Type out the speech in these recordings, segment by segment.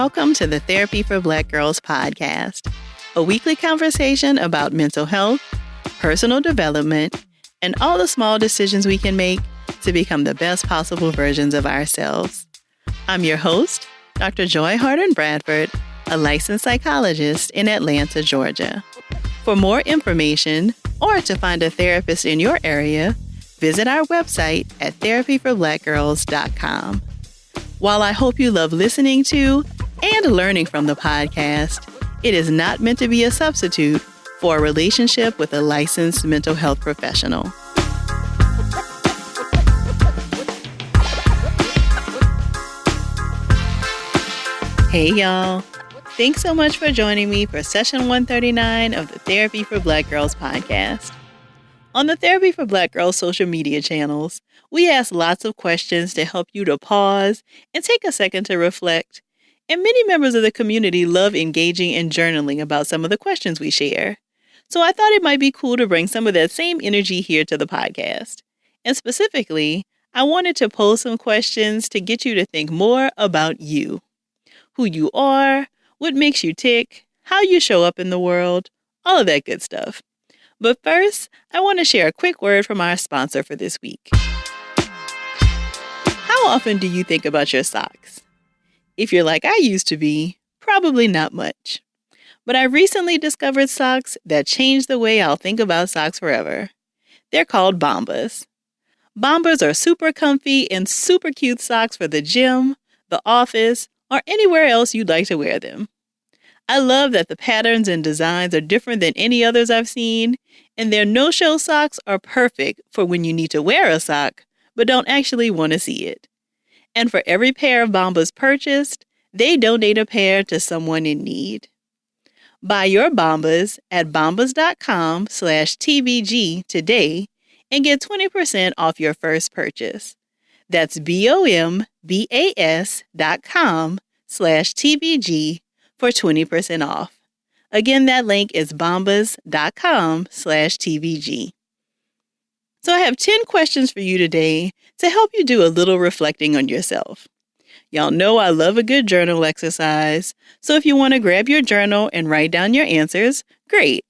Welcome to the Therapy for Black Girls podcast, a weekly conversation about mental health, personal development, and all the small decisions we can make to become the best possible versions of ourselves. I'm your host, Dr. Joy Harden Bradford, a licensed psychologist in Atlanta, Georgia. For more information or to find a therapist in your area, visit our website at therapyforblackgirls.com. While I hope you love listening to and learning from the podcast, it is not meant to be a substitute for a relationship with a licensed mental health professional. Hey y'all, thanks so much for joining me for session 139 of the Therapy for Black Girls podcast. On the Therapy for Black Girls social media channels, we ask lots of questions to help you to pause and take a second to reflect. And many members of the community love engaging and journaling about some of the questions we share. So I thought it might be cool to bring some of that same energy here to the podcast. And specifically, I wanted to pose some questions to get you to think more about you. Who you are, what makes you tick, how you show up in the world, all of that good stuff. But first, I want to share a quick word from our sponsor for this week. How often do you think about your socks? If you're like I used to be, probably not much. But I recently discovered socks that changed the way I'll think about socks forever. They're called Bombas. Bombas are super comfy and super cute socks for the gym, the office, or anywhere else you'd like to wear them. I love that the patterns and designs are different than any others I've seen, and their no-show socks are perfect for when you need to wear a sock, but don't actually want to see it. And for every pair of Bombas purchased, they donate a pair to someone in need. Buy your Bombas at bombas.com/TBG today and get 20% off your first purchase. That's bombas.com/TBG for 20% off. Again, that link is bombas.com/TBG. So I have 10 questions for you today to help you do a little reflecting on yourself. Y'all know I love a good journal exercise, so if you want to grab your journal and write down your answers, great.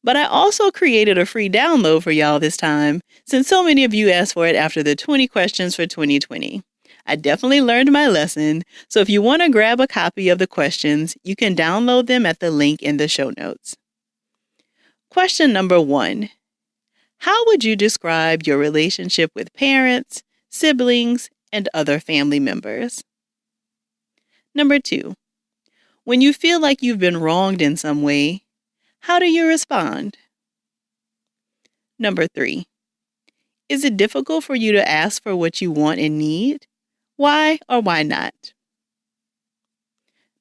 But I also created a free download for y'all this time, since so many of you asked for it after the 20 questions for 2020. I definitely learned my lesson, so if you want to grab a copy of the questions, you can download them at the link in the show notes. Question number 1. How would you describe your relationship with parents, siblings, and other family members? Number 2. When you feel like you've been wronged in some way, how do you respond? Number 3. Is it difficult for you to ask for what you want and need? Why or why not?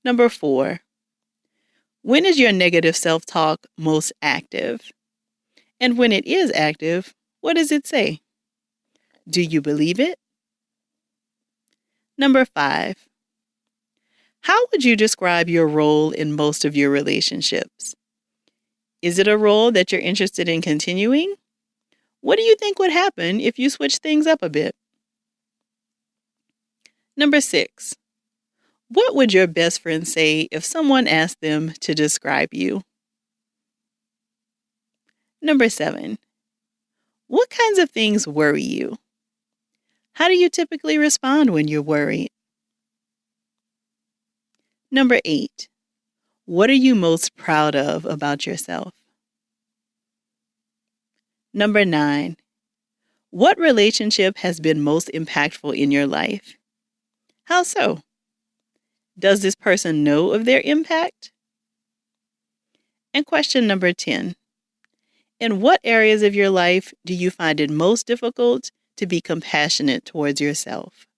Number 4. When is your negative self-talk most active? And when it is active, what does it say? Do you believe it? Number 5. How would you describe your role in most of your relationships? Is it a role that you're interested in continuing? What do you think would happen if you switch things up a bit? Number 6. What would your best friend say if someone asked them to describe you? Number 7. What kinds of things worry you? How do you typically respond when you're worried? Number 8. What are you most proud of about yourself? Number 9. What relationship has been most impactful in your life? How so? Does this person know of their impact? And question number 10. In what areas of your life do you find it most difficult to be compassionate towards yourself?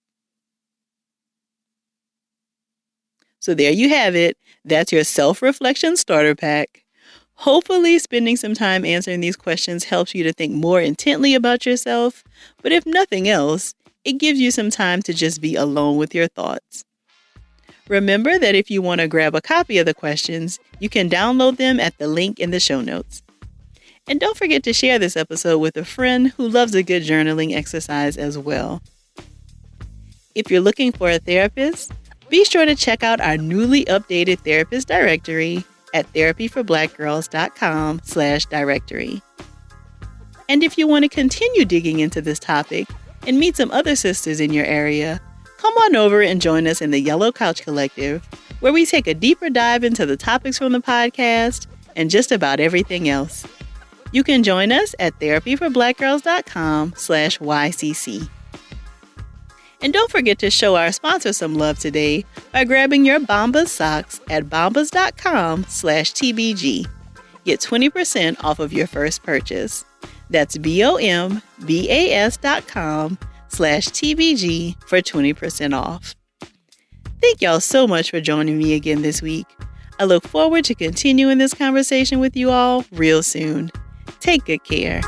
So there you have it. That's your self-reflection starter pack. Hopefully, spending some time answering these questions helps you to think more intently about yourself. But if nothing else, it gives you some time to just be alone with your thoughts. Remember that if you want to grab a copy of the questions, you can download them at the link in the show notes. And don't forget to share this episode with a friend who loves a good journaling exercise as well. If you're looking for a therapist, Be sure to check out our newly updated therapist directory at therapyforblackgirls.com/directory. And if you want to continue digging into this topic and meet some other sisters in your area, come on over and join us in the Yellow Couch Collective, where we take a deeper dive into the topics from the podcast and just about everything else. You can join us at therapyforblackgirls.com/YCC. And don't forget to show our sponsor some love today by grabbing your Bombas socks at bombas.com/TBG. Get 20% off of your first purchase. That's BOMBAS.com/TBG for 20% off. Thank y'all so much for joining me again this week. I look forward to continuing this conversation with you all real soon. Take good care.